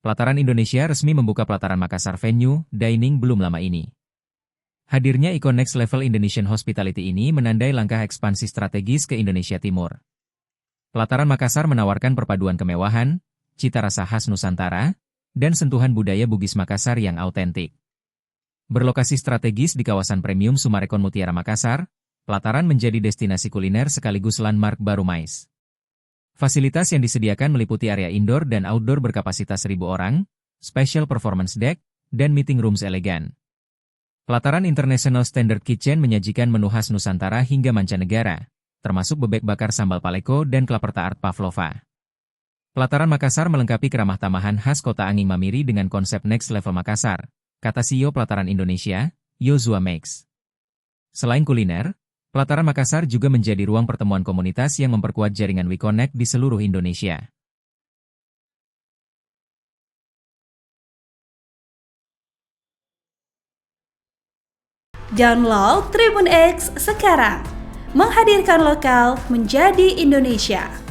Pelataran Indonesia resmi membuka Pelataran Makassar Venue Dining belum lama ini. Hadirnya ikon Next Level Indonesian Hospitality ini menandai langkah ekspansi strategis ke Indonesia Timur. Pelataran Makassar menawarkan perpaduan kemewahan, cita rasa khas Nusantara, dan sentuhan budaya Bugis Makassar yang autentik. Berlokasi strategis di kawasan premium Sumarekon Mutiara Makassar, Pelataran menjadi destinasi kuliner sekaligus landmark baru Mais. Fasilitas yang disediakan meliputi area indoor dan outdoor berkapasitas 1.000 orang, special performance deck, dan meeting rooms elegan. Pelataran International Standard Kitchen menyajikan menu khas Nusantara hingga mancanegara, termasuk bebek bakar sambal paleko dan klaperta art pavlova. Pelataran Makassar melengkapi keramah tamahan khas kota Anging Mamiri dengan konsep Next Level Makassar, kata CEO Pelataran Indonesia, Yozua Max. Selain kuliner, Pelataran Makassar juga menjadi ruang pertemuan komunitas yang memperkuat jaringan WeConnect di seluruh Indonesia. Download Tribun X sekarang, menghadirkan lokal menjadi Indonesia.